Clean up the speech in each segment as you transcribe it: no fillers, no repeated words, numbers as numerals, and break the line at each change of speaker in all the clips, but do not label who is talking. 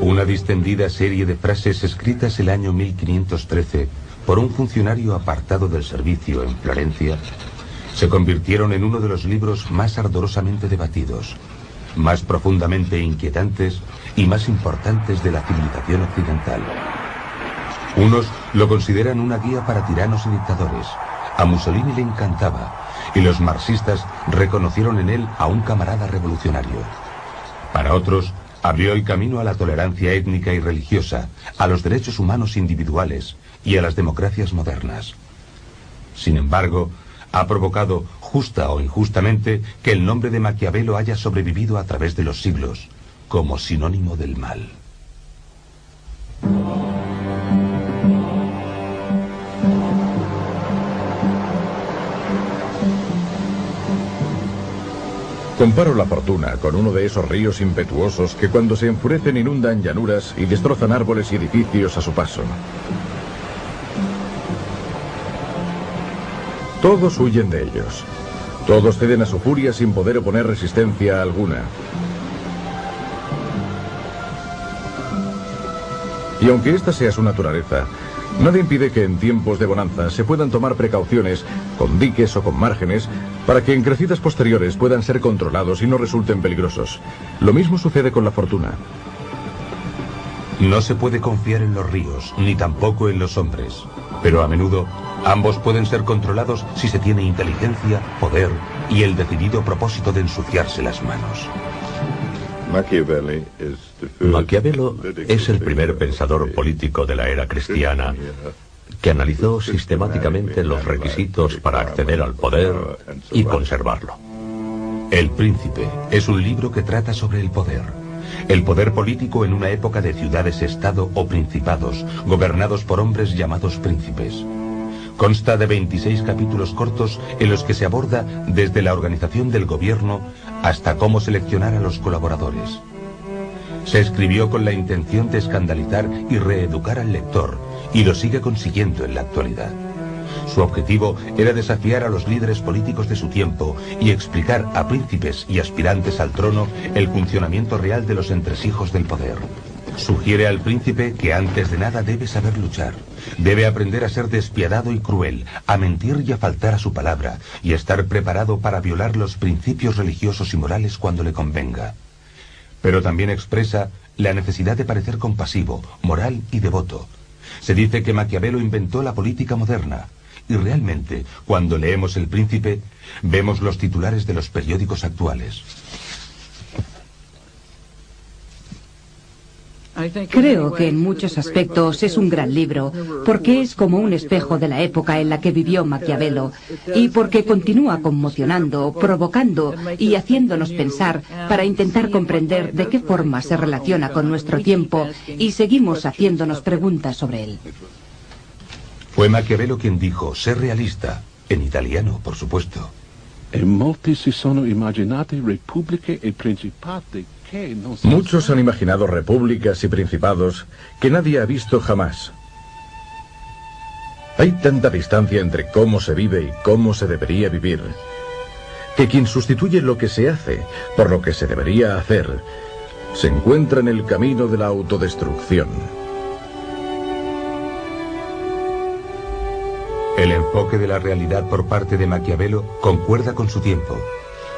Una distendida serie de frases escritas el año 1513 por un funcionario apartado del servicio en Florencia se convirtieron en uno de los libros más ardorosamente debatidos, más profundamente inquietantes y más importantes de la civilización occidental. Unos lo consideran una guía para tiranos y dictadores. A Mussolini le encantaba, y los marxistas reconocieron en él a un camarada revolucionario. Para otros, abrió el camino a la tolerancia étnica y religiosa, a los derechos humanos individuales y a las democracias modernas. Sin embargo, ha provocado, justa o injustamente, que el nombre de Maquiavelo haya sobrevivido a través de los siglos, como sinónimo del mal.
Comparo la fortuna con uno de esos ríos impetuosos que cuando se enfurecen inundan llanuras y destrozan árboles y edificios a su paso. Todos huyen de ellos. Todos ceden a su furia sin poder oponer resistencia alguna. Y aunque esta sea su naturaleza, nada impide que en tiempos de bonanza se puedan tomar precauciones, con diques o con márgenes, para que en crecidas posteriores puedan ser controlados y no resulten peligrosos. Lo mismo sucede con la fortuna.
No se puede confiar en los ríos, ni tampoco en los hombres. Pero a menudo, ambos pueden ser controlados si se tiene inteligencia, poder y el decidido propósito de ensuciarse las manos.
Maquiavelo es el primer pensador político de la era cristiana que analizó sistemáticamente los requisitos para acceder al poder y conservarlo.
El Príncipe es un libro que trata sobre el poder político en una época de ciudades-estado o principados, gobernados por hombres llamados príncipes. Consta de 26 capítulos cortos en los que se aborda desde la organización del gobierno hasta cómo seleccionar a los colaboradores. Se escribió con la intención de escandalizar y reeducar al lector, y lo sigue consiguiendo en la actualidad. Su objetivo era desafiar a los líderes políticos de su tiempo y explicar a príncipes y aspirantes al trono el funcionamiento real de los entresijos del poder. Sugiere al príncipe que antes de nada debe saber luchar, debe aprender a ser despiadado y cruel, a mentir y a faltar a su palabra, y a estar preparado para violar los principios religiosos y morales cuando le convenga. Pero también expresa la necesidad de parecer compasivo, moral y devoto. Se dice que Maquiavelo inventó la política moderna, y realmente, cuando leemos El Príncipe, vemos los titulares de los periódicos actuales.
Creo que en muchos aspectos es un gran libro, porque es como un espejo de la época en la que vivió Maquiavelo, y porque continúa conmocionando, provocando y haciéndonos pensar para intentar comprender de qué forma se relaciona con nuestro tiempo, y seguimos haciéndonos preguntas sobre él.
Fue Maquiavelo quien dijo, sé realista, en italiano, por supuesto.
Muchos han imaginado repúblicas y principados que nadie ha visto jamás. Hay tanta distancia entre cómo se vive y cómo se debería vivir, que quien sustituye lo que se hace por lo que se debería hacer, se encuentra en el camino de la autodestrucción.
El enfoque de la realidad por parte de Maquiavelo concuerda con su tiempo.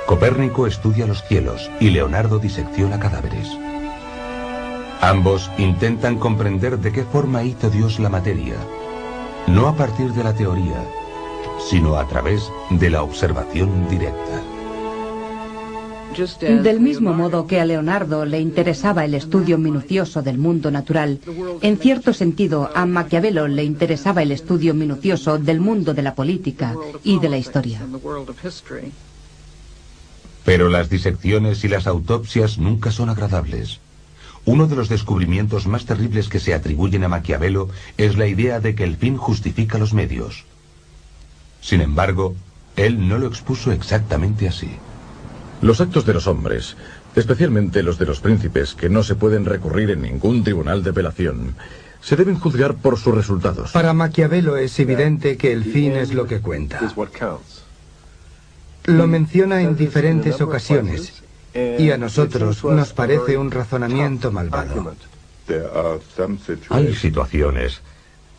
Copérnico estudia los cielos y Leonardo disecciona cadáveres. Ambos intentan comprender de qué forma hizo Dios la materia, no a partir de la teoría, sino a través de la observación directa.
Del mismo modo que a Leonardo le interesaba el estudio minucioso del mundo natural, en cierto sentido a Maquiavelo le interesaba el estudio minucioso del mundo de la política y de la historia.
Pero las disecciones y las autopsias nunca son agradables. Uno de los descubrimientos más terribles que se atribuyen a Maquiavelo es la idea de que el fin justifica los medios. Sin embargo, él no lo expuso exactamente así.
Los actos de los hombres, especialmente los de los príncipes, que no se pueden recurrir en ningún tribunal de apelación, se deben juzgar por sus resultados.
Para Maquiavelo es evidente que el fin es lo que cuenta. Lo menciona en diferentes ocasiones, y a nosotros nos parece un razonamiento malvado.
Hay situaciones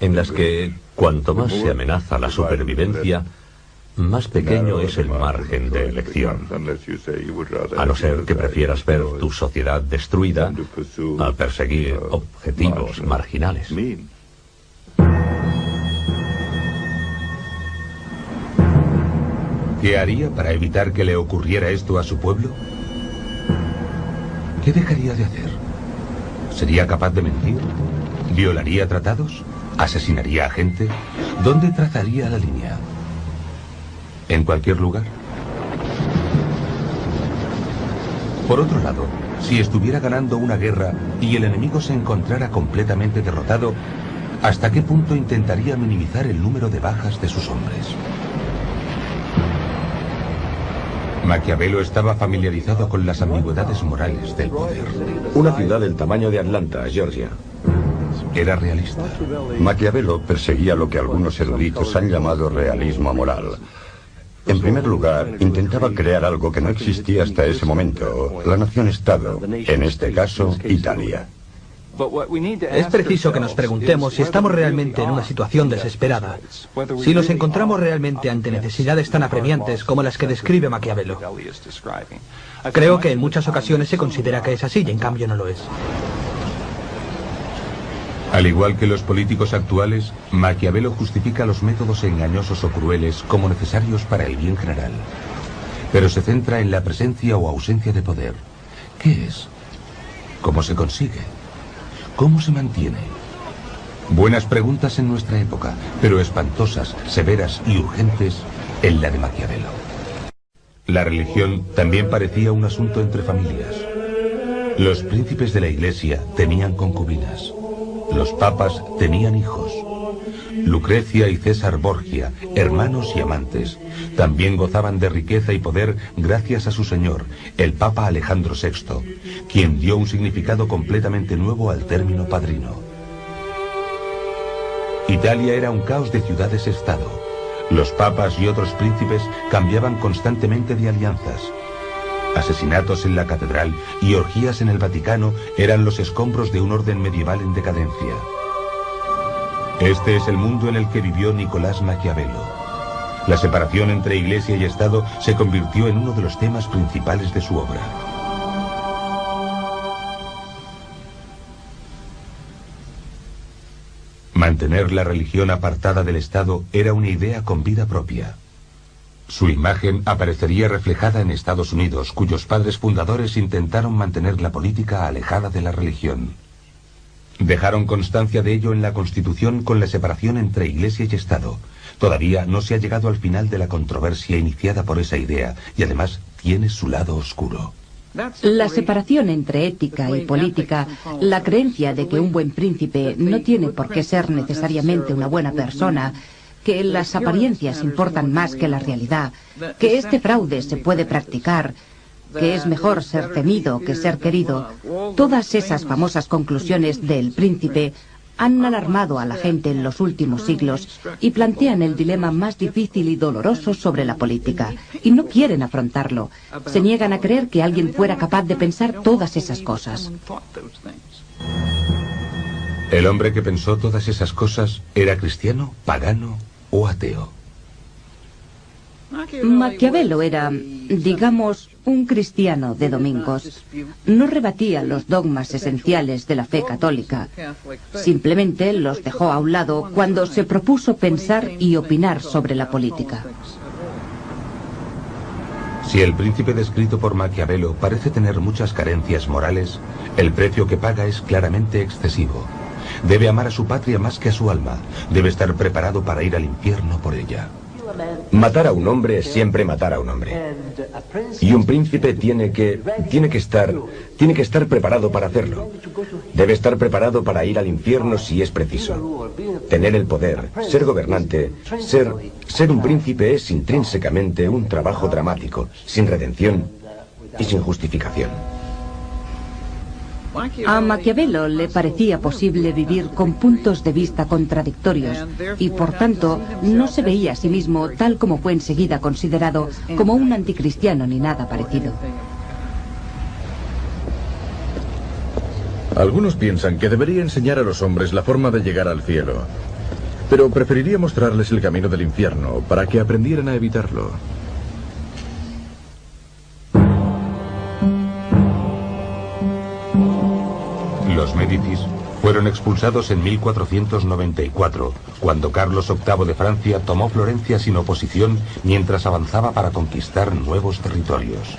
en las que cuanto más se amenaza la supervivencia, más pequeño es el margen de elección. A no ser que prefieras ver tu sociedad destruida a perseguir objetivos marginales.
¿Qué haría para evitar que le ocurriera esto a su pueblo? ¿Qué dejaría de hacer? ¿Sería capaz de mentir? ¿Violaría tratados? ¿Asesinaría a gente? ¿Dónde trazaría la línea? ¿En cualquier lugar? Por otro lado, si estuviera ganando una guerra y el enemigo se encontrara completamente derrotado, ¿hasta qué punto intentaría minimizar el número de bajas de sus hombres? Maquiavelo estaba familiarizado con las ambigüedades morales del poder.
Una ciudad del tamaño de Atlanta, Georgia.
Era realista.
Maquiavelo perseguía lo que algunos eruditos han llamado realismo moral. En primer lugar, intentaba crear algo que no existía hasta ese momento, la nación-estado, en este caso, Italia.
Es preciso que nos preguntemos si estamos realmente en una situación desesperada, si nos encontramos realmente ante necesidades tan apremiantes como las que describe Maquiavelo. Creo que en muchas ocasiones se considera que es así y en cambio no lo es.
Al igual que los políticos actuales, Maquiavelo justifica los métodos engañosos o crueles como necesarios para el bien general. Pero se centra en la presencia o ausencia de poder. ¿Qué es? ¿Cómo se consigue? ¿Cómo se mantiene? Buenas preguntas en nuestra época, pero espantosas, severas y urgentes en la de Maquiavelo. La religión también parecía un asunto entre familias. Los príncipes de la Iglesia tenían concubinas. Los papas tenían hijos. Lucrecia y César Borgia, hermanos y amantes, también gozaban de riqueza y poder gracias a su señor, el Papa Alejandro VI, quien dio un significado completamente nuevo al término padrino. Italia era un caos de ciudades-estado. Los papas y otros príncipes cambiaban constantemente de alianzas. Asesinatos en la catedral y orgías en el Vaticano eran los escombros de un orden medieval en decadencia. Este es el mundo en el que vivió Nicolás Maquiavelo. La separación entre Iglesia y Estado se convirtió en uno de los temas principales de su obra. Mantener la religión apartada del Estado era una idea con vida propia. Su imagen aparecería reflejada en Estados Unidos, cuyos padres fundadores intentaron mantener la política alejada de la religión. Dejaron constancia de ello en la Constitución con la separación entre Iglesia y Estado. Todavía no se ha llegado al final de la controversia iniciada por esa idea, y además tiene su lado oscuro.
La separación entre ética y política, la creencia de que un buen príncipe no tiene por qué ser necesariamente una buena persona, que las apariencias importan más que la realidad, que este fraude se puede practicar, que es mejor ser temido que ser querido. Todas esas famosas conclusiones del Príncipe han alarmado a la gente en los últimos siglos y plantean el dilema más difícil y doloroso sobre la política. Y no quieren afrontarlo. Se niegan a creer que alguien fuera capaz de pensar todas esas cosas.
¿El hombre que pensó todas esas cosas era cristiano, pagano o ateo?
Maquiavelo era, digamos, un cristiano de domingos. No rebatía los dogmas esenciales de la fe católica. Simplemente los dejó a un lado cuando se propuso pensar y opinar sobre la política.
Si el príncipe descrito por Maquiavelo parece tener muchas carencias morales, el precio que paga es claramente excesivo. Debe amar a su patria más que a su alma. Debe estar preparado para ir al infierno por ella.
Matar a un hombre es siempre matar a un hombre. Y un príncipe tiene que estar preparado para hacerlo. Debe estar preparado para ir al infierno si es preciso. Tener el poder, ser gobernante, ser un príncipe es intrínsecamente un trabajo dramático, sin redención y sin justificación.
A Maquiavelo le parecía posible vivir con puntos de vista contradictorios y, por tanto, no se veía a sí mismo, tal como fue enseguida considerado, como un anticristiano ni nada parecido.
Algunos piensan que debería enseñar a los hombres la forma de llegar al cielo, pero preferiría mostrarles el camino del infierno para que aprendieran a evitarlo.
Los Médicis fueron expulsados en 1494, cuando Carlos VIII de Francia tomó Florencia sin oposición mientras avanzaba para conquistar nuevos territorios.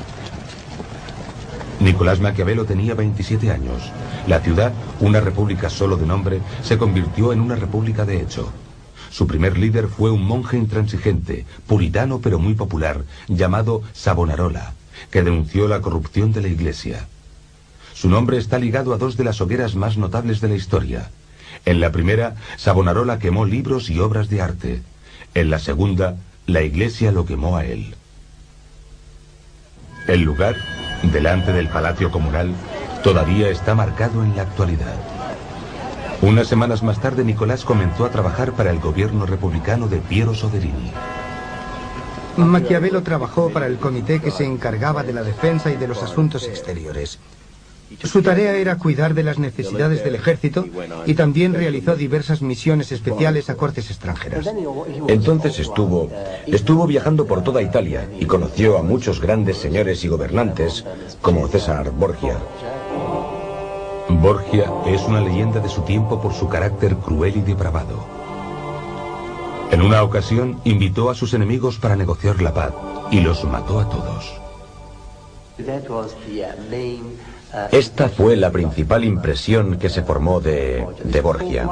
Nicolás Maquiavelo tenía 27 años. La ciudad, una república solo de nombre, se convirtió en una república de hecho. Su primer líder fue un monje intransigente, puritano pero muy popular, llamado Savonarola, que denunció la corrupción de la Iglesia. Su nombre está ligado a dos de las hogueras más notables de la historia. En la primera, Savonarola quemó libros y obras de arte. En la segunda, la Iglesia lo quemó a él. El lugar, delante del Palacio Comunal, todavía está marcado en la actualidad. Unas semanas más tarde, Nicolás comenzó a trabajar para el gobierno republicano de Piero Soderini.
Maquiavelo trabajó para el comité que se encargaba de la defensa y de los asuntos exteriores. Su tarea era cuidar de las necesidades del ejército y también realizó diversas misiones especiales a cortes extranjeras.
Entonces estuvo viajando por toda Italia y conoció a muchos grandes señores y gobernantes, como César Borgia.
Borgia es una leyenda de su tiempo por su carácter cruel y depravado. En una ocasión invitó a sus enemigos para negociar la paz y los mató a todos.
Esta fue la principal impresión que se formó de Borgia.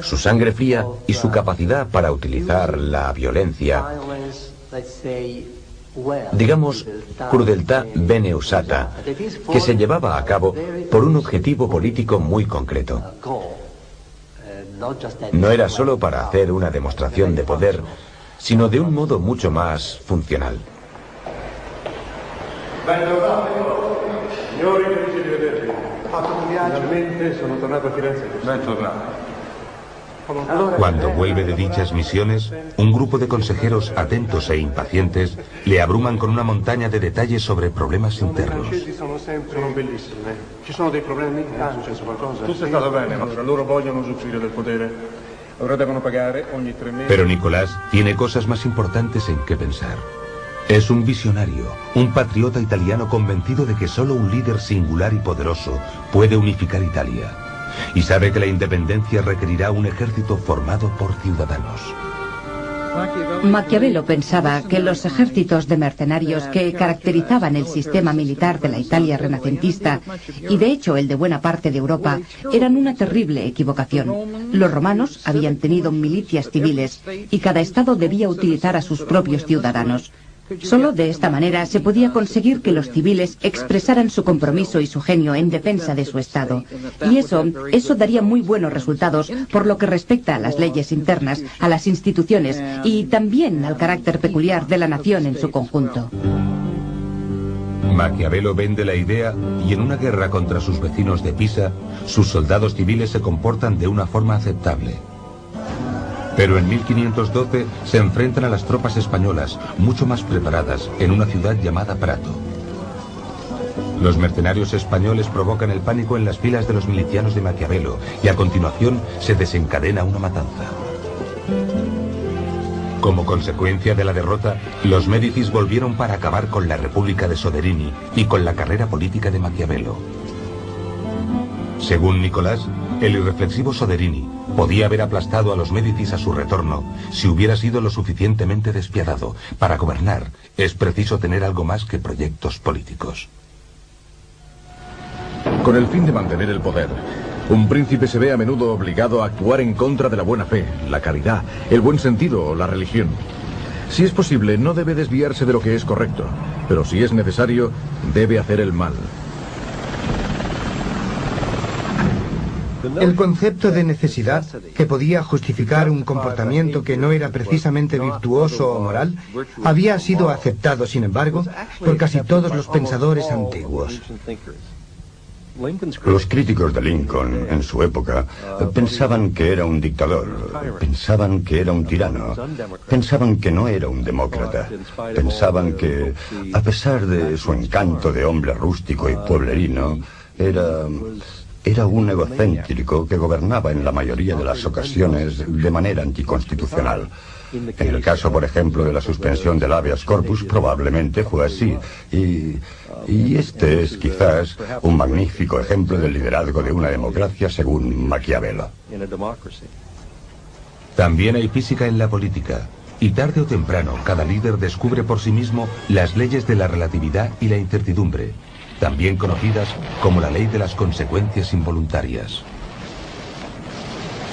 Su sangre fría y su capacidad para utilizar la violencia, digamos, crudeltà bene usata, que se llevaba a cabo por un objetivo político muy concreto. No era solo para hacer una demostración de poder, sino de un modo mucho más funcional.
Cuando vuelve de dichas misiones, un grupo de consejeros atentos e impacientes le abruman con una montaña de detalles sobre problemas internos. Pero Nicolás tiene cosas más importantes en que pensar. Es un visionario, un patriota italiano convencido de que solo un líder singular y poderoso puede unificar Italia. Y sabe que la independencia requerirá un ejército formado por ciudadanos.
Maquiavelo pensaba que los ejércitos de mercenarios que caracterizaban el sistema militar de la Italia renacentista, y de hecho el de buena parte de Europa, eran una terrible equivocación. Los romanos habían tenido milicias civiles y cada estado debía utilizar a sus propios ciudadanos. Solo de esta manera se podía conseguir que los civiles expresaran su compromiso y su genio en defensa de su Estado. Y eso daría muy buenos resultados por lo que respecta a las leyes internas, a las instituciones y también al carácter peculiar de la nación en su conjunto.
Maquiavelo vende la idea y en una guerra contra sus vecinos de Pisa, sus soldados civiles se comportan de una forma aceptable. Pero en 1512 se enfrentan a las tropas españolas, mucho más preparadas, en una ciudad llamada Prato. Los mercenarios españoles provocan el pánico en las filas de los milicianos de Maquiavelo y a continuación se desencadena una matanza. Como consecuencia de la derrota, los Médicis volvieron para acabar con la República de Soderini y con la carrera política de Maquiavelo. Según Nicolás, el irreflexivo Soderini podía haber aplastado a los Médicis a su retorno si hubiera sido lo suficientemente despiadado. Para gobernar es preciso tener algo más que proyectos políticos.
Con el fin de mantener el poder, un príncipe se ve a menudo obligado a actuar en contra de la buena fe, la caridad, el buen sentido o la religión. Si es posible, no debe desviarse de lo que es correcto, pero si es necesario, debe hacer el mal.
El concepto de necesidad, que podía justificar un comportamiento que no era precisamente virtuoso o moral, había sido aceptado, sin embargo, por casi todos los pensadores antiguos.
Los críticos de Lincoln en su época pensaban que era un dictador, pensaban que era un tirano, pensaban que no era un demócrata, pensaban que, a pesar de su encanto de hombre rústico y pueblerino, era un egocéntrico que gobernaba en la mayoría de las ocasiones de manera anticonstitucional. En el caso, por ejemplo, de la suspensión del habeas corpus, probablemente fue así. Y este es quizás un magnífico ejemplo del liderazgo de una democracia según Maquiavelo.
También hay física en la política. Y tarde o temprano, cada líder descubre por sí mismo las leyes de la relatividad y la incertidumbre, también conocidas como la ley de las consecuencias involuntarias.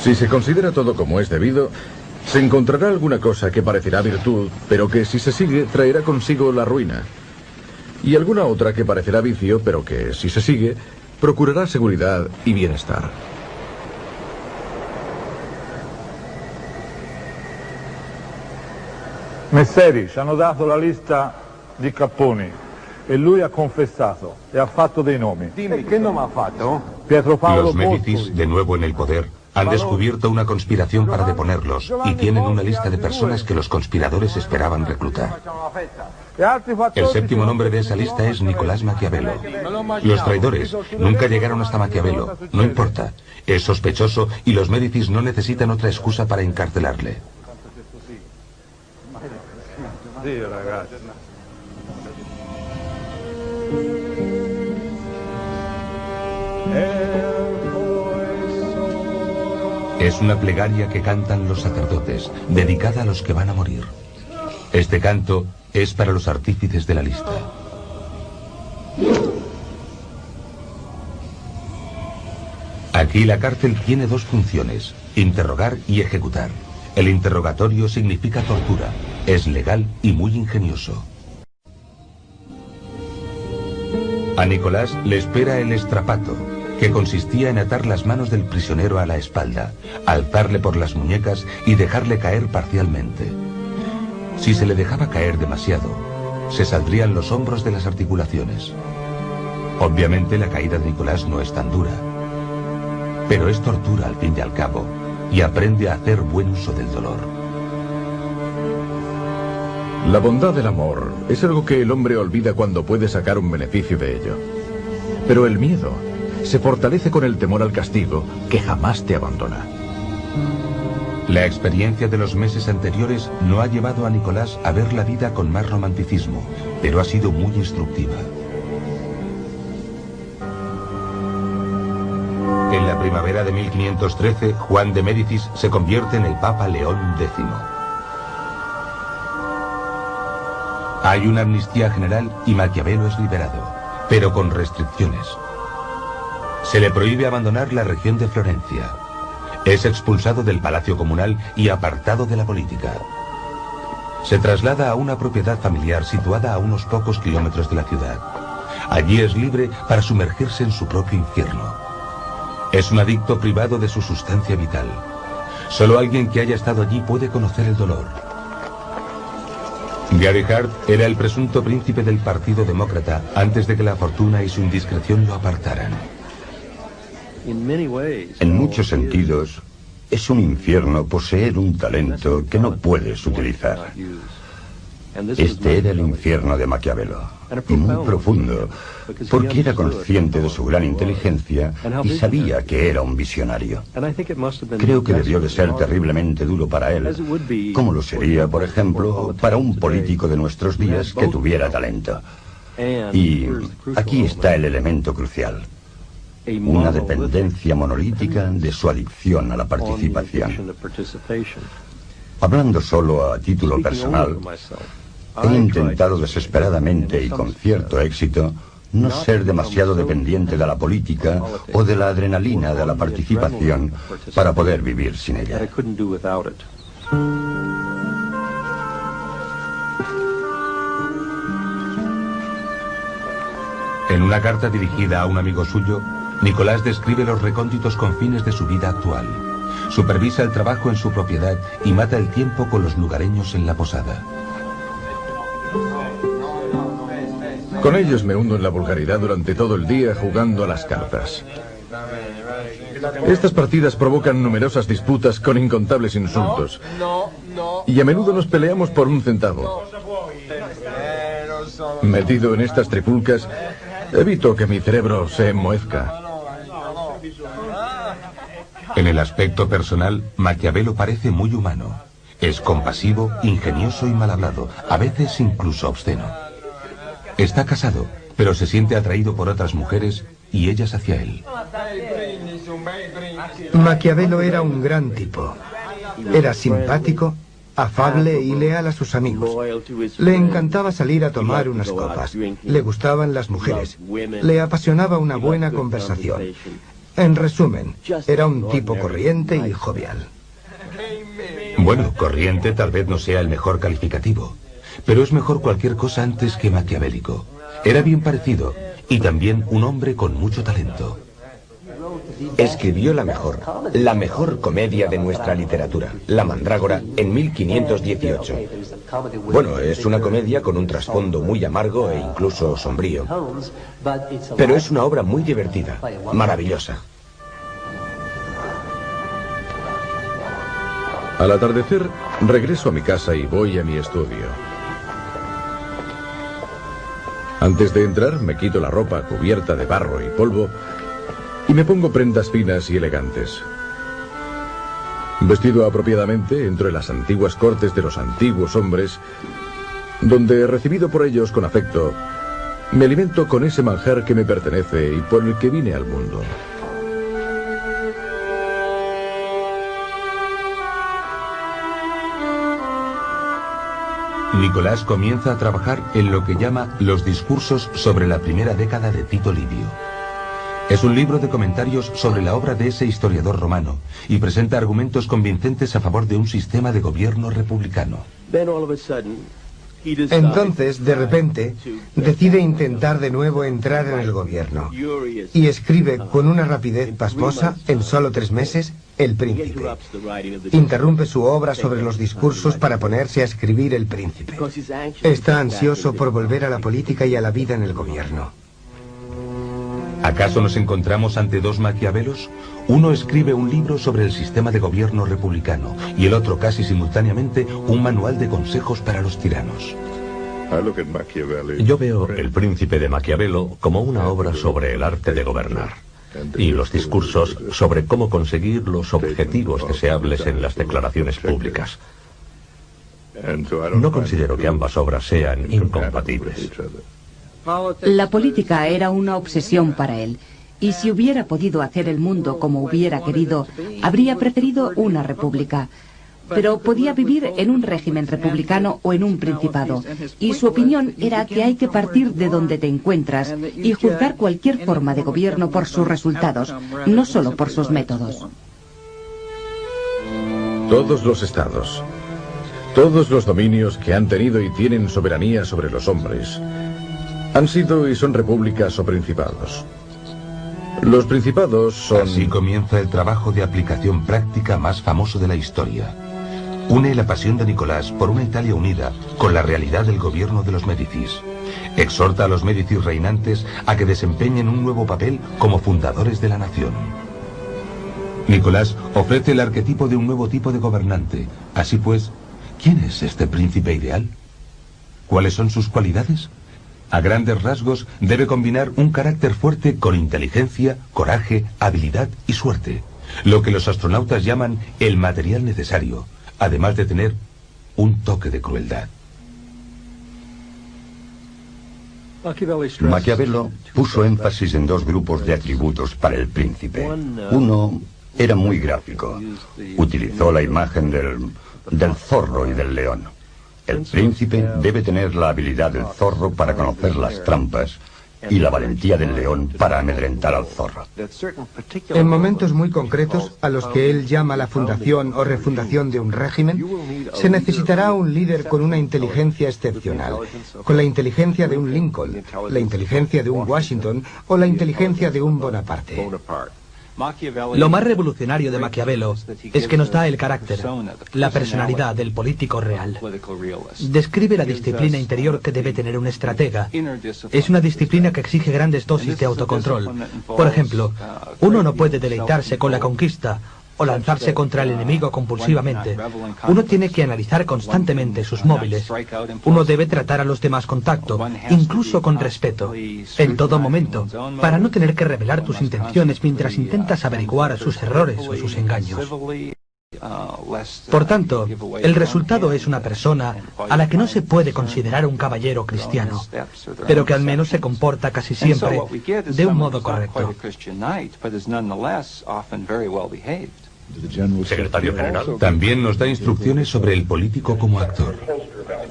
Si se considera todo como es debido, se encontrará alguna cosa que parecerá virtud, pero que si se sigue traerá consigo la ruina. Y alguna otra que parecerá vicio, pero que si se sigue, procurará seguridad y bienestar.
Messeri ci hanno dato la lista di capponi e lui ha confessato e ha fatto dei nomi.
Dimmi, ¿qué nome ha fatto?
Pietro Paolo
Los Médicis, de nuevo en el poder, han descubierto una conspiración para deponerlos y tienen una lista de personas que los conspiradores esperaban reclutar. El séptimo nombre de esa lista es Nicolás Maquiavelo. Los traidores nunca llegaron hasta Maquiavelo, no importa. Es sospechoso y los Médicis no necesitan otra excusa para encarcelarle. Es una plegaria que cantan los sacerdotes, dedicada a los que van a morir. Este canto es para los artífices de la lista. Aquí la cárcel tiene dos funciones, interrogar y ejecutar. El interrogatorio significa tortura, es legal y muy ingenioso. A Nicolás le espera el estrapato, que consistía en atar las manos del prisionero a la espalda, alzarle por las muñecas y dejarle caer parcialmente. Si se le dejaba caer demasiado, se saldrían los hombros de las articulaciones. Obviamente la caída de Nicolás no es tan dura, pero es tortura al fin y al cabo, y aprende a hacer buen uso del dolor.
La bondad del amor es algo que el hombre olvida cuando puede sacar un beneficio de ello. Pero el miedo se fortalece con el temor al castigo, que jamás te abandona.
La experiencia de los meses anteriores no ha llevado a Nicolás a ver la vida con más romanticismo, pero ha sido muy instructiva. En la primavera de 1513, Juan de Médicis se convierte en el Papa León X. Hay una amnistía general y Maquiavelo es liberado, pero con restricciones. Se le prohíbe abandonar la región de Florencia. Es expulsado del palacio comunal y apartado de la política. Se traslada a una propiedad familiar situada a unos pocos kilómetros de la ciudad. Allí es libre para sumergirse en su propio infierno. Es un adicto privado de su sustancia vital. Solo alguien que haya estado allí puede conocer el dolor. Gary Hart era el presunto príncipe del Partido Demócrata antes de que la fortuna y su indiscreción lo apartaran.
En muchos sentidos, es un infierno poseer un talento que no puedes utilizar. Este era el infierno de Maquiavelo, y muy profundo, porque era consciente de su gran inteligencia y sabía que era un visionario. Creo que debió de ser terriblemente duro para él, como lo sería, por ejemplo, para un político de nuestros días que tuviera talento. Y aquí está el elemento crucial. Una dependencia monolítica de su adicción a la participación. Hablando solo a título personal, he intentado desesperadamente y con cierto éxito no ser demasiado dependiente de la política o de la adrenalina de la participación para poder vivir sin ella.
En una carta dirigida a un amigo suyo, Nicolás describe los recónditos confines de su vida actual. Supervisa el trabajo en su propiedad y mata el tiempo con los lugareños en la posada.
Con ellos me hundo en la vulgaridad durante todo el día jugando a las cartas. Estas partidas provocan numerosas disputas con incontables insultos. Y a menudo nos peleamos por un centavo. Metido en estas trifulcas, evito que mi cerebro se enmohezca.
En el aspecto personal, Maquiavelo parece muy humano. Es compasivo, ingenioso y mal hablado, a veces incluso obsceno. Está casado, pero se siente atraído por otras mujeres y ellas hacia él.
Maquiavelo era un gran tipo. Era simpático, afable y leal a sus amigos. Le encantaba salir a tomar unas copas. Le gustaban las mujeres. Le apasionaba una buena conversación. En resumen, era un tipo corriente y jovial.
Bueno, corriente tal vez no sea el mejor calificativo, pero es mejor cualquier cosa antes que maquiavélico. Era bien parecido y también un hombre con mucho talento.
Escribió la mejor comedia de nuestra literatura, La Mandrágora, en 1518. Bueno, es una comedia con un trasfondo muy amargo e incluso sombrío, pero es una obra muy divertida, maravillosa.
Al atardecer, regreso a mi casa y voy a mi estudio. Antes de entrar, me quito la ropa cubierta de barro y polvo y me pongo prendas finas y elegantes. Vestido apropiadamente, entro en las antiguas cortes de los antiguos hombres, donde, recibido por ellos con afecto, me alimento con ese manjar que me pertenece y por el que vine al mundo.
Nicolás comienza a trabajar en lo que llama los discursos sobre la primera década de Tito Livio. Es un libro de comentarios sobre la obra de ese historiador romano y presenta argumentos convincentes a favor de un sistema de gobierno republicano.
Entonces, de repente, decide intentar de nuevo entrar en el gobierno y escribe con una rapidez pasmosa, en solo 3 meses, El Príncipe. Interrumpe su obra sobre los discursos para ponerse a escribir El Príncipe. Está ansioso por volver a la política y a la vida en el gobierno.
¿Acaso nos encontramos ante dos Maquiavelos? Uno escribe un libro sobre el sistema de gobierno republicano y el otro, casi simultáneamente, un manual de consejos para los tiranos.
Yo veo El Príncipe de Maquiavelo como una obra sobre el arte de gobernar y los discursos sobre cómo conseguir los objetivos deseables en las declaraciones públicas. No considero que ambas obras sean incompatibles.
La política era una obsesión para él, y si hubiera podido hacer el mundo como hubiera querido, habría preferido una república. Pero podía vivir en un régimen republicano o en un principado, y su opinión era que hay que partir de donde te encuentras y juzgar cualquier forma de gobierno por sus resultados, no solo por sus métodos.
Todos los estados, todos los dominios que han tenido y tienen soberanía sobre los hombres, han sido y son repúblicas o principados. Los principados son...
Así comienza el trabajo de aplicación práctica más famoso de la historia. Une la pasión de Nicolás por una Italia unida con la realidad del gobierno de los Médicis. Exhorta a los Médicis reinantes a que desempeñen un nuevo papel como fundadores de la nación. Nicolás ofrece el arquetipo de un nuevo tipo de gobernante. Así pues, ¿quién es este príncipe ideal? ¿Cuáles son sus cualidades? A grandes rasgos, debe combinar un carácter fuerte con inteligencia, coraje, habilidad y suerte. Lo que los astronautas llaman el material necesario, además de tener un toque de crueldad.
Maquiavelo puso énfasis en 2 grupos de atributos para el príncipe. Uno era muy gráfico. Utilizó la imagen del zorro y del león. El príncipe debe tener la habilidad del zorro para conocer las trampas y la valentía del león para amedrentar al zorro.
En momentos muy concretos, a los que él llama la fundación o refundación de un régimen, se necesitará un líder con una inteligencia excepcional, con la inteligencia de un Lincoln, la inteligencia de un Washington o la inteligencia de un Bonaparte.
Lo más revolucionario de Maquiavelo es que nos da el carácter, la personalidad del político real. Describe la disciplina interior que debe tener un estratega. Es una disciplina que exige grandes dosis de autocontrol. Por ejemplo, uno no puede deleitarse con la conquista o lanzarse contra el enemigo compulsivamente. Uno tiene que analizar constantemente sus móviles. Uno debe tratar a los demás con tacto, incluso con respeto, en todo momento, para no tener que revelar tus intenciones mientras intentas averiguar sus errores o sus engaños. Por tanto, el resultado es una persona a la que no se puede considerar un caballero cristiano, pero que al menos se comporta casi siempre de un modo correcto.
Secretario General.
También nos da instrucciones sobre el político como actor.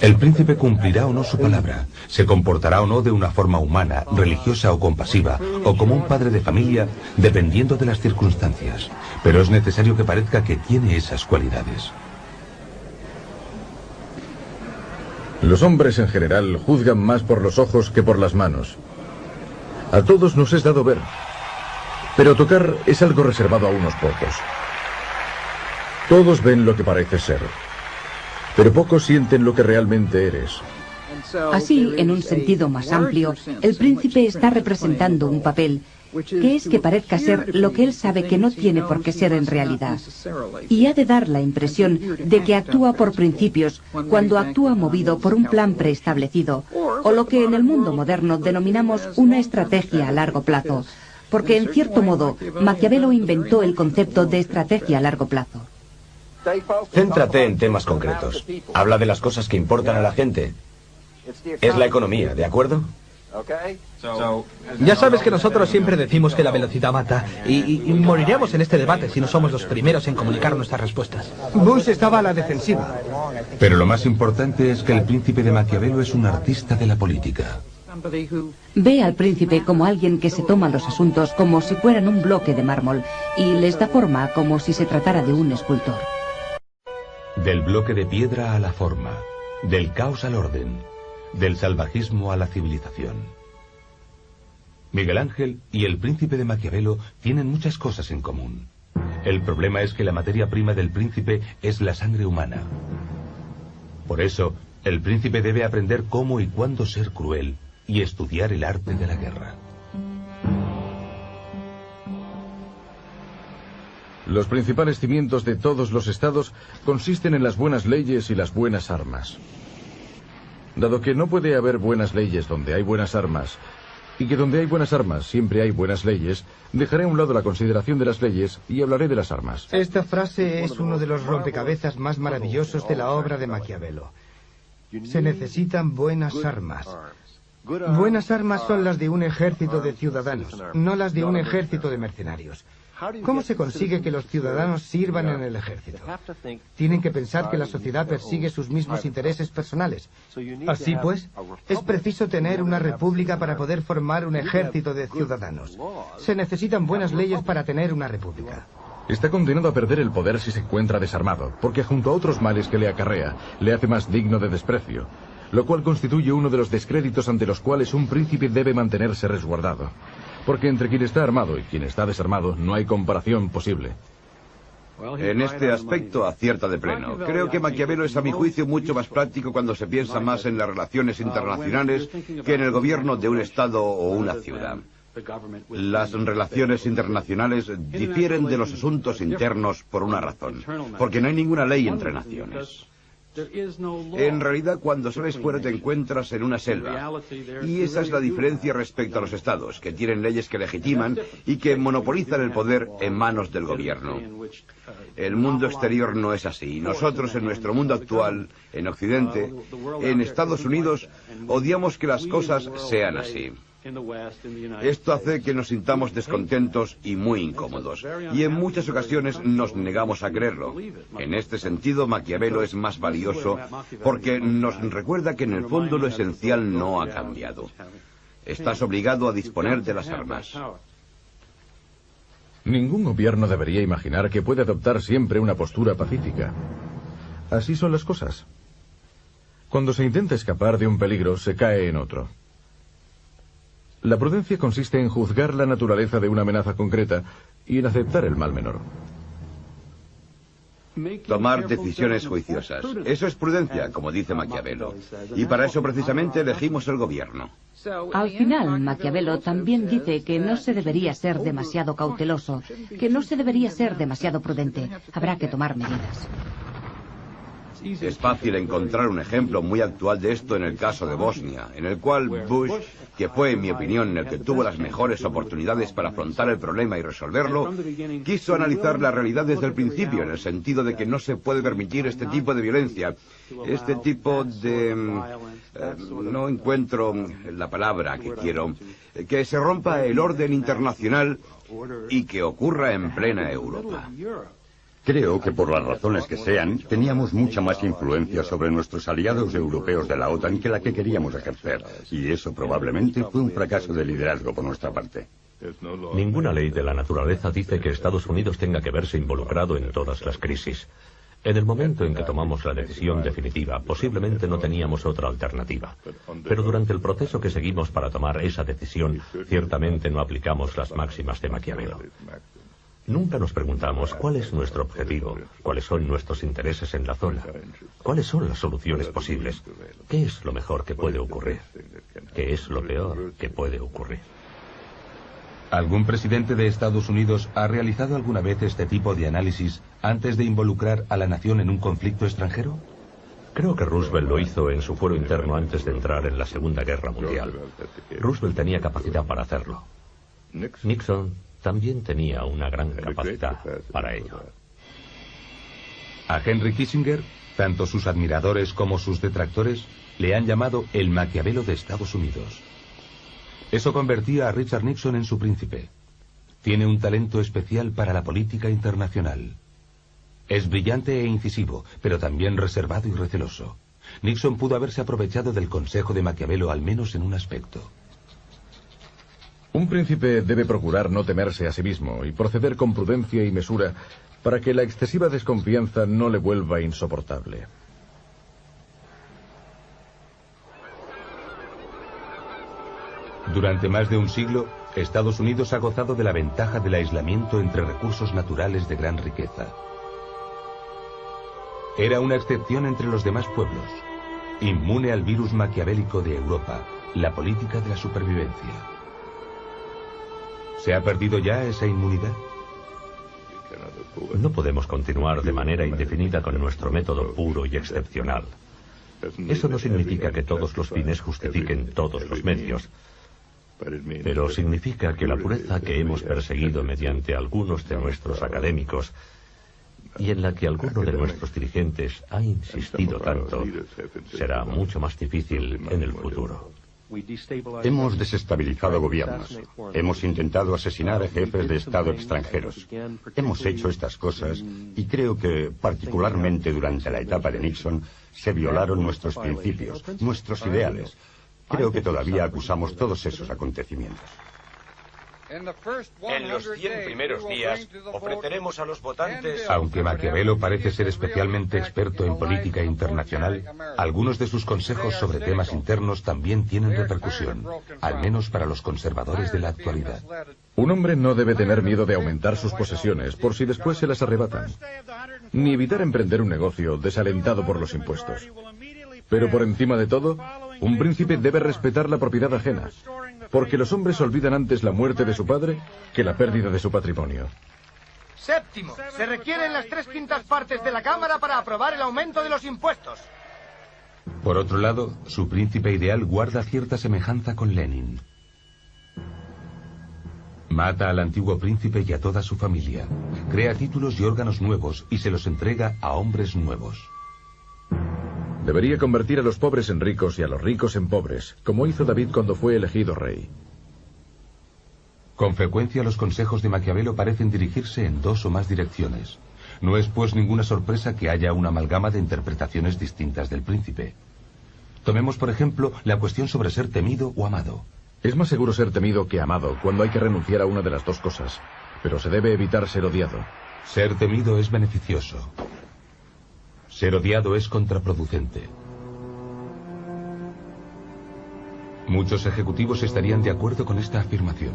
El príncipe cumplirá o no su palabra, se comportará o no de una forma humana, religiosa o compasiva, o como un padre de familia, dependiendo de las circunstancias. Pero es necesario que parezca que tiene esas cualidades.
Los hombres en general juzgan más por los ojos que por las manos. A todos nos es dado ver, pero tocar es algo reservado a unos pocos. Todos ven lo que parece ser, pero pocos sienten lo que realmente eres.
Así, en un sentido más amplio, el príncipe está representando un papel, que es que parezca ser lo que él sabe que no tiene por qué ser en realidad. Y ha de dar la impresión de que actúa por principios cuando actúa movido por un plan preestablecido, o lo que en el mundo moderno denominamos una estrategia a largo plazo, porque en cierto modo Maquiavelo inventó el concepto de estrategia a largo plazo.
Céntrate en temas concretos. Habla de las cosas que importan a la gente. Es la economía, ¿de acuerdo?
Ya sabes que nosotros siempre decimos que la velocidad mata, y moriremos en este debate si no somos los primeros en comunicar nuestras respuestas.
Bush estaba a la defensiva.
Pero lo más importante es que el príncipe de Maquiavelo es un artista de la política.
Ve al príncipe como alguien que se toma los asuntos como si fueran un bloque de mármol y les da forma como si se tratara de un escultor.
Del bloque de piedra a la forma, del caos al orden, del salvajismo a la civilización. Miguel Ángel y el príncipe de Maquiavelo tienen muchas cosas en común. El problema es que la materia prima del príncipe es la sangre humana. Por eso, el príncipe debe aprender cómo y cuándo ser cruel y estudiar el arte de la guerra.
Los principales cimientos de todos los estados consisten en las buenas leyes y las buenas armas. Dado que no puede haber buenas leyes donde hay buenas armas, y que donde hay buenas armas siempre hay buenas leyes, dejaré a un lado la consideración de las leyes y hablaré de las armas.
Esta frase es uno de los rompecabezas más maravillosos de la obra de Maquiavelo. Se necesitan buenas armas. Buenas armas son las de un ejército de ciudadanos, no las de un ejército de mercenarios. ¿Cómo se consigue que los ciudadanos sirvan en el ejército? Tienen que pensar que la sociedad persigue sus mismos intereses personales. Así pues, es preciso tener una república para poder formar un ejército de ciudadanos. Se necesitan buenas leyes para tener una república.
Está condenado a perder el poder si se encuentra desarmado, porque junto a otros males que le acarrea, le hace más digno de desprecio, lo cual constituye uno de los descréditos ante los cuales un príncipe debe mantenerse resguardado. Porque entre quien está armado y quien está desarmado no hay comparación posible.
En este aspecto acierta de pleno. Creo que Maquiavelo es a mi juicio mucho más práctico cuando se piensa más en las relaciones internacionales que en el gobierno de un estado o una ciudad. Las relaciones internacionales difieren de los asuntos internos por una razón, porque no hay ninguna ley entre naciones. En realidad, cuando sales fuera te encuentras en una selva. Y esa es la diferencia respecto a los estados, que tienen leyes que legitiman y que monopolizan el poder en manos del gobierno. El mundo exterior no es así. Nosotros, en nuestro mundo actual, en Occidente, en Estados Unidos, odiamos que las cosas sean así. Esto hace que nos sintamos descontentos y muy incómodos, y en muchas ocasiones nos negamos a creerlo. En este sentido, Maquiavelo es más valioso porque nos recuerda que en el fondo lo esencial no ha cambiado. Estás obligado a disponer de las armas.
Ningún gobierno debería imaginar que puede adoptar siempre una postura pacífica. Así son las cosas. Cuando se intenta escapar de un peligro, se cae en otro. La prudencia consiste en juzgar la naturaleza de una amenaza concreta y en aceptar el mal menor.
tomar decisiones juiciosas. Eso es prudencia, como dice Maquiavelo. Y para eso precisamente elegimos el gobierno.
Al final, Maquiavelo también dice que no se debería ser demasiado cauteloso, que no se debería ser demasiado prudente. Habrá que tomar medidas.
Es fácil encontrar un ejemplo muy actual de esto en el caso de Bosnia, en el cual Bush, que fue, en mi opinión, el que tuvo las mejores oportunidades para afrontar el problema y resolverlo, quiso analizar la realidad desde el principio, en el sentido de que no se puede permitir este tipo de violencia, este tipo de... no encuentro la palabra que quiero, que se rompa el orden internacional y que ocurra en plena Europa.
Creo que por las razones que sean, teníamos mucha más influencia sobre nuestros aliados europeos de la OTAN que la que queríamos ejercer. Y eso probablemente fue un fracaso de liderazgo por nuestra parte.
Ninguna ley de la naturaleza dice que Estados Unidos tenga que verse involucrado en todas las crisis. En el momento en que tomamos la decisión definitiva, posiblemente no teníamos otra alternativa. Pero durante el proceso que seguimos para tomar esa decisión, ciertamente no aplicamos las máximas de Maquiavelo. Nunca nos preguntamos cuál es nuestro objetivo, cuáles son nuestros intereses en la zona, cuáles son las soluciones posibles, qué es lo mejor que puede ocurrir, qué es lo peor que puede ocurrir.
¿Algún presidente de Estados Unidos ha realizado alguna vez este tipo de análisis antes de involucrar a la nación en un conflicto extranjero?
Creo que Roosevelt lo hizo en su fuero interno antes de entrar en la Segunda Guerra Mundial. Roosevelt tenía capacidad para hacerlo. Nixon también tenía una gran capacidad para ello.
A Henry Kissinger, tanto sus admiradores como sus detractores le han llamado el Maquiavelo de Estados Unidos. Eso convertía a Richard Nixon en su príncipe. Tiene un talento especial para la política internacional. Es brillante e incisivo, pero también reservado y receloso. Nixon pudo haberse aprovechado del consejo de Maquiavelo al menos en un aspecto.
Un príncipe debe procurar no temerse a sí mismo y proceder con prudencia y mesura para que la excesiva desconfianza no le vuelva insoportable.
Durante más de un siglo, Estados Unidos ha gozado de la ventaja del aislamiento entre recursos naturales de gran riqueza. Era una excepción entre los demás pueblos, inmune al virus maquiavélico de Europa, la política de la supervivencia. ¿Se ha perdido ya esa inmunidad?
No podemos continuar de manera indefinida con nuestro método puro y excepcional. Eso no significa que todos los fines justifiquen todos los medios, pero significa que la pureza que hemos perseguido mediante algunos de nuestros académicos y en la que alguno de nuestros dirigentes ha insistido tanto, será mucho más difícil en el futuro.
Hemos desestabilizado gobiernos. Hemos intentado asesinar a jefes de Estado extranjeros. Hemos hecho estas cosas y creo que, particularmente durante la etapa de Nixon, se violaron nuestros principios, nuestros ideales. Creo que todavía acusamos todos esos acontecimientos.
En los 100 primeros días ofreceremos a los votantes...
Aunque Maquiavelo parece ser especialmente experto en política internacional, algunos de sus consejos sobre temas internos también tienen repercusión, al menos para los conservadores de la actualidad.
Un hombre no debe tener miedo de aumentar sus posesiones por si después se las arrebatan, ni evitar emprender un negocio desalentado por los impuestos. Pero por encima de todo, un príncipe debe respetar la propiedad ajena, porque los hombres olvidan antes la muerte de su padre que la pérdida de su patrimonio.
Séptimo, se requieren las 3/5 partes de la Cámara para aprobar el aumento de los impuestos.
Por otro lado, su príncipe ideal guarda cierta semejanza con Lenin. Mata al antiguo príncipe y a toda su familia, crea títulos y órganos nuevos y se los entrega a hombres nuevos.
Debería convertir a los pobres en ricos y a los ricos en pobres, como hizo David cuando fue elegido rey.
Con frecuencia los consejos de Maquiavelo parecen dirigirse en dos o más direcciones. No es pues ninguna sorpresa que haya una amalgama de interpretaciones distintas del príncipe. Tomemos por ejemplo la cuestión sobre ser temido o amado.
Es más seguro ser temido que amado cuando hay que renunciar a una de las dos cosas, pero se debe evitar ser odiado.
Ser temido es beneficioso. Ser odiado es contraproducente. Muchos ejecutivos estarían de acuerdo con esta afirmación.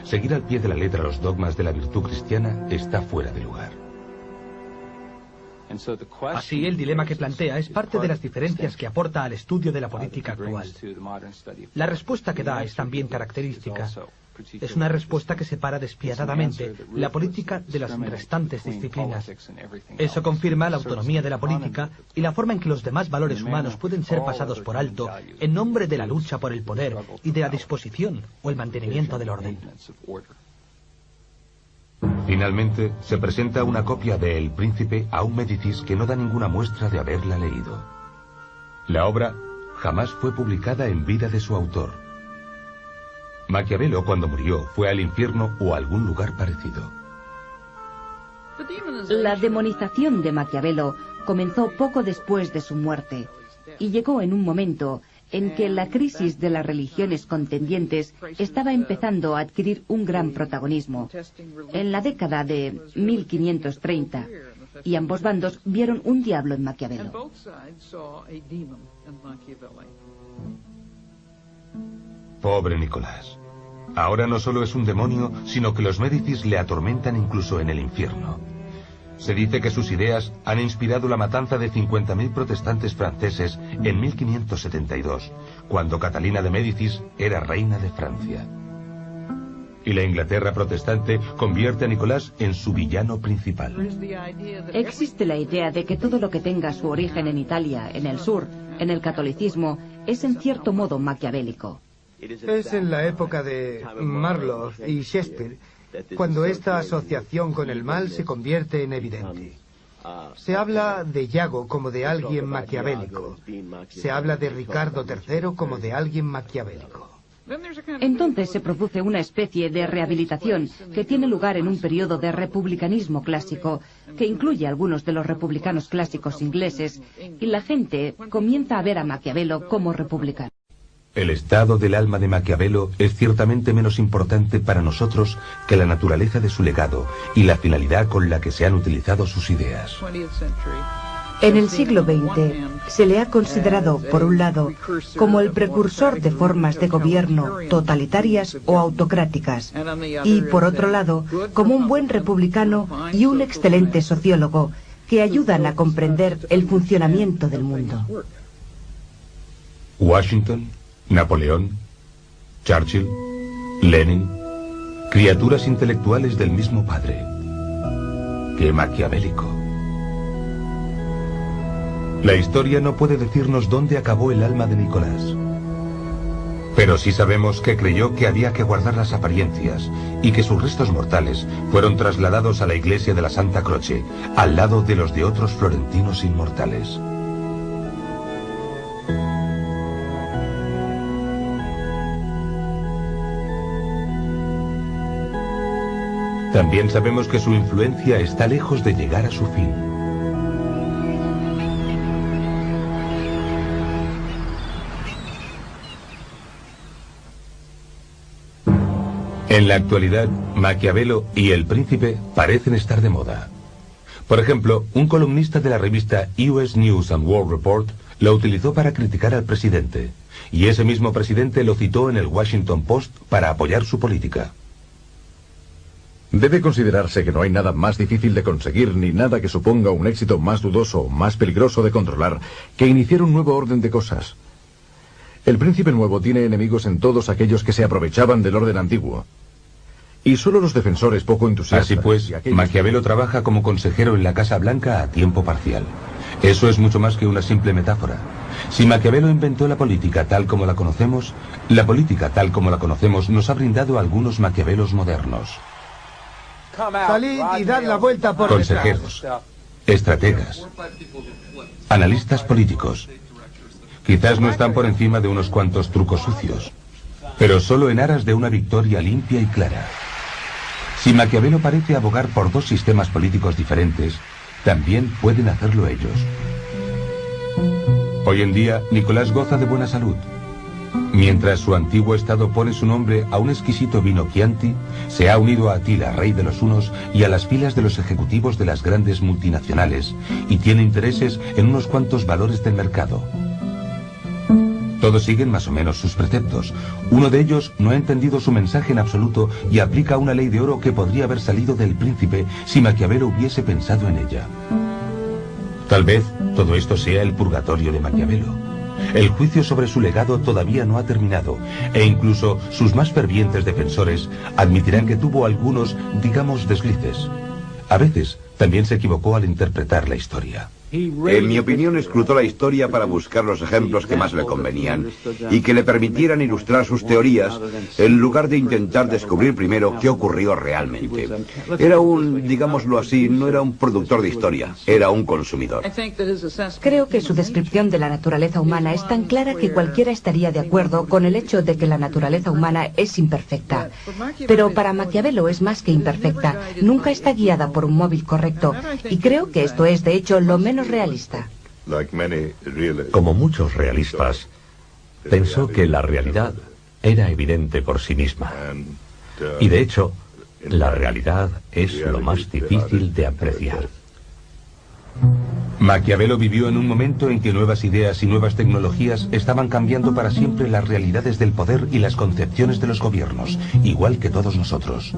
Seguir al pie de la letra los dogmas de la virtud cristiana está fuera de lugar.
Así, el dilema que plantea es parte de las diferencias que aporta al estudio de la política actual. La respuesta que da es también característica. Es una respuesta que separa despiadadamente la política de las restantes disciplinas. Eso confirma la autonomía de la política y la forma en que los demás valores humanos pueden ser pasados por alto en nombre de la lucha por el poder y de la disposición o el mantenimiento del orden.
Finalmente, se presenta una copia de El Príncipe a un Médicis que no da ninguna muestra de haberla leído. La obra jamás fue publicada en vida de su autor. Maquiavelo, cuando murió, fue al infierno o a algún lugar parecido.
La demonización de Maquiavelo comenzó poco después de su muerte y llegó en un momento en que la crisis de las religiones contendientes estaba empezando a adquirir un gran protagonismo. En la década de 1530, y ambos bandos vieron un diablo en Maquiavelo.
Pobre Nicolás. Ahora no solo es un demonio, sino que los Médicis le atormentan incluso en el infierno. Se dice que sus ideas han inspirado la matanza de 50.000 protestantes franceses en 1572, cuando Catalina de Médicis era reina de Francia. Y la Inglaterra protestante convierte a Nicolás en su villano principal.
Existe la idea de que todo lo que tenga su origen en Italia, en el sur, en el catolicismo, es en cierto modo maquiavélico.
Es en la época de Marlowe y Shakespeare cuando esta asociación con el mal se convierte en evidente. Se habla de Iago como de alguien maquiavélico. Se habla de Ricardo III como de alguien maquiavélico.
Entonces se produce una especie de rehabilitación que tiene lugar en un periodo de republicanismo clásico, que incluye a algunos de los republicanos clásicos ingleses, y la gente comienza a ver a Maquiavelo como republicano.
El estado del alma de Maquiavelo es ciertamente menos importante para nosotros que la naturaleza de su legado y la finalidad con la que se han utilizado sus ideas.
En el siglo XX se le ha considerado, por un lado, como el precursor de formas de gobierno totalitarias o autocráticas, y por otro lado, como un buen republicano y un excelente sociólogo que ayudan a comprender el funcionamiento del mundo.
Washington, Napoleón, Churchill, Lenin, criaturas intelectuales del mismo padre. ¡Qué maquiavélico! La historia no puede decirnos dónde acabó el alma de Nicolás. Pero sí sabemos que creyó que había que guardar las apariencias y que sus restos mortales fueron trasladados a la iglesia de la Santa Croce, al lado de los de otros florentinos inmortales. También sabemos que su influencia está lejos de llegar a su fin. En la actualidad, Maquiavelo y El Príncipe parecen estar de moda. Por ejemplo, un columnista de la revista US News and World Report lo utilizó para criticar al presidente, y ese mismo presidente lo citó en el Washington Post para apoyar su política.
Debe considerarse que no hay nada más difícil de conseguir ni nada que suponga un éxito más dudoso o más peligroso de controlar que iniciar un nuevo orden de cosas. El príncipe nuevo tiene enemigos en todos aquellos que se aprovechaban del orden antiguo. Y solo los defensores poco entusiastas...
Así pues, Maquiavelo trabaja como consejero en la Casa Blanca a tiempo parcial. Eso es mucho más que una simple metáfora. Si Maquiavelo inventó la política tal como la conocemos nos ha brindado algunos Maquiavelos modernos.
Salid y dad la vuelta por
consejeros, estrategas, analistas políticos. Quizás no están por encima de unos cuantos trucos sucios, pero solo en aras de una victoria limpia y clara. Si Maquiavelo parece abogar por dos sistemas políticos diferentes, también pueden hacerlo ellos. Hoy en día, Nicolás goza de buena salud. Mientras su antiguo estado pone su nombre a un exquisito vino Chianti, se ha unido a Attila, rey de los hunos, y a las filas de los ejecutivos de las grandes multinacionales, y tiene intereses en unos cuantos valores del mercado. Todos siguen más o menos sus preceptos. Uno de ellos no ha entendido su mensaje en absoluto y aplica una ley de oro que podría haber salido del príncipe si Maquiavelo hubiese pensado en ella. Tal vez todo esto sea el purgatorio de Maquiavelo. El juicio sobre su legado todavía no ha terminado, e incluso sus más fervientes defensores admitirán que tuvo algunos, digamos, deslices. A veces también se equivocó al interpretar la historia.
En mi opinión, escrutó la historia para buscar los ejemplos que más le convenían y que le permitieran ilustrar sus teorías en lugar de intentar descubrir primero qué ocurrió realmente. Era digámoslo así, no era un productor de historia, era un consumidor.
Creo que su descripción de la naturaleza humana es tan clara que cualquiera estaría de acuerdo con el hecho de que la naturaleza humana es imperfecta. Pero para Maquiavelo es más que imperfecta, nunca está guiada por un móvil correcto, y creo que esto es, de hecho, lo menos realista.
Como muchos realistas, pensó que la realidad era evidente por sí misma. Y de hecho, la realidad es lo más difícil de apreciar.
Maquiavelo vivió en un momento en que nuevas ideas y nuevas tecnologías estaban cambiando para siempre las realidades del poder y las concepciones de los gobiernos, igual que todos nosotros.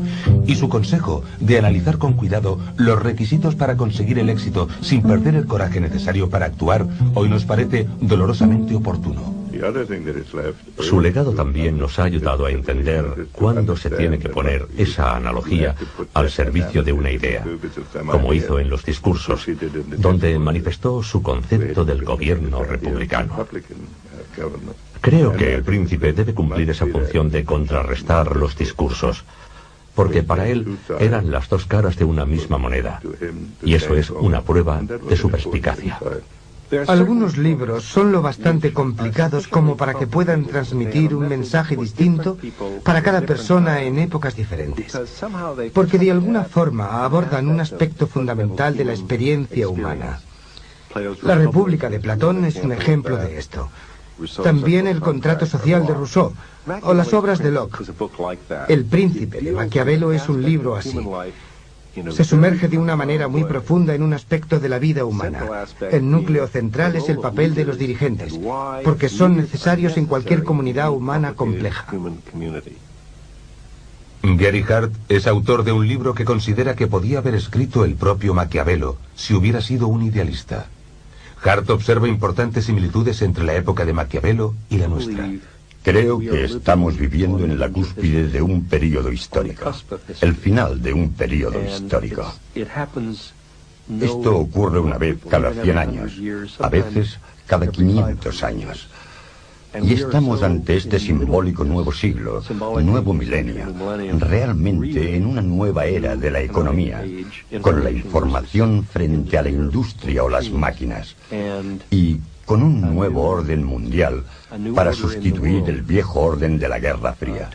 Y su consejo de analizar con cuidado los requisitos para conseguir el éxito sin perder el coraje necesario para actuar, hoy nos parece dolorosamente oportuno.
Su legado también nos ha ayudado a entender cuándo se tiene que poner esa analogía al servicio de una idea, como hizo en los discursos, donde manifestó su concepto del gobierno republicano. Creo que el príncipe debe cumplir esa función de contrarrestar los discursos, porque para él eran las dos caras de una misma moneda, y eso es una prueba de su perspicacia.
Algunos libros son lo bastante complicados como para que puedan transmitir un mensaje distinto para cada persona en épocas diferentes, porque de alguna forma abordan un aspecto fundamental de la experiencia humana. La República de Platón es un ejemplo de esto. También el Contrato Social de Rousseau o las obras de Locke. El Príncipe de Maquiavelo es un libro así. Se sumerge de una manera muy profunda en un aspecto de la vida humana. El núcleo central es el papel de los dirigentes, porque son necesarios en cualquier comunidad humana compleja.
Gary Hart es autor de un libro que considera que podía haber escrito el propio Maquiavelo si hubiera sido un idealista. Hart observa importantes similitudes entre la época de Maquiavelo y la nuestra.
Creo que estamos viviendo en la cúspide de un periodo histórico, el final de un periodo histórico. Esto ocurre una vez cada 100 años, a veces cada 500 años. Y estamos ante este simbólico nuevo siglo, nuevo milenio, realmente en una nueva era de la economía, con la información frente a la industria o las máquinas, y con un nuevo orden mundial para sustituir el viejo orden de la Guerra Fría.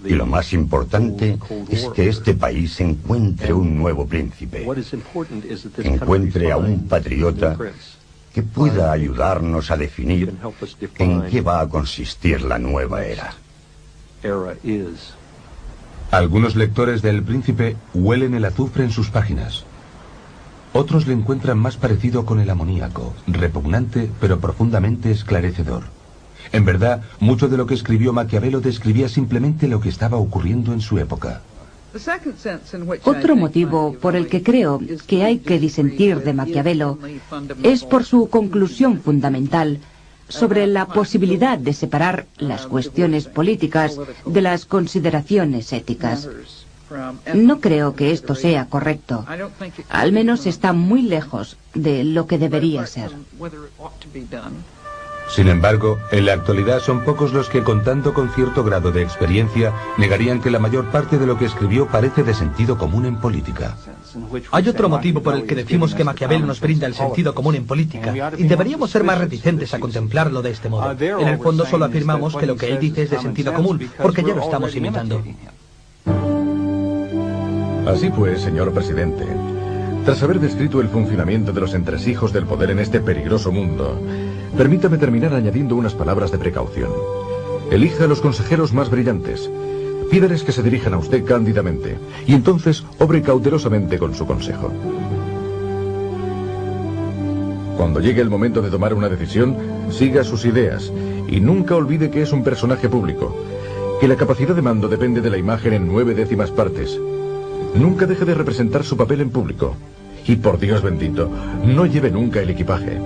Y lo más importante es que este país encuentre un nuevo príncipe, encuentre a un patriota que pueda ayudarnos a definir en qué va a consistir la nueva era.
Algunos lectores del Príncipe huelen el azufre en sus páginas. Otros le encuentran más parecido con el amoníaco, repugnante pero profundamente esclarecedor. En verdad, mucho de lo que escribió Maquiavelo describía simplemente lo que estaba ocurriendo en su época.
Otro motivo por el que creo que hay que disentir de Maquiavelo es por su conclusión fundamental sobre la posibilidad de separar las cuestiones políticas de las consideraciones éticas. No creo que esto sea correcto. Al menos está muy lejos de lo que debería ser.
Sin embargo, en la actualidad son pocos los que, contando con cierto grado de experiencia, negarían que la mayor parte de lo que escribió parece de sentido común en política.
Hay otro motivo por el que decimos que Maquiavelo nos brinda el sentido común en política, y deberíamos ser más reticentes a contemplarlo de este modo. En el fondo solo afirmamos que lo que él dice es de sentido común, porque ya lo estamos imitando.
Así pues, señor presidente, tras haber descrito el funcionamiento de los entresijos del poder en este peligroso mundo, permítame terminar añadiendo unas palabras de precaución. Elija a los consejeros más brillantes. Pídales que se dirijan a usted cándidamente, y entonces obre cautelosamente con su consejo. Cuando llegue el momento de tomar una decisión, siga sus ideas, y nunca olvide que es un personaje público, que la capacidad de mando depende de la imagen en 9/10 partes. Nunca deje de representar su papel en público, Y por Dios bendito, no lleve nunca el equipaje.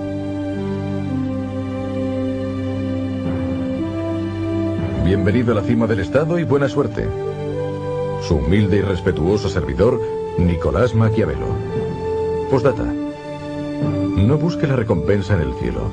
Bienvenido a la cima del Estado y buena suerte. Su humilde y respetuoso servidor, Nicolás Maquiavelo. Postdata. No busque la recompensa en el cielo.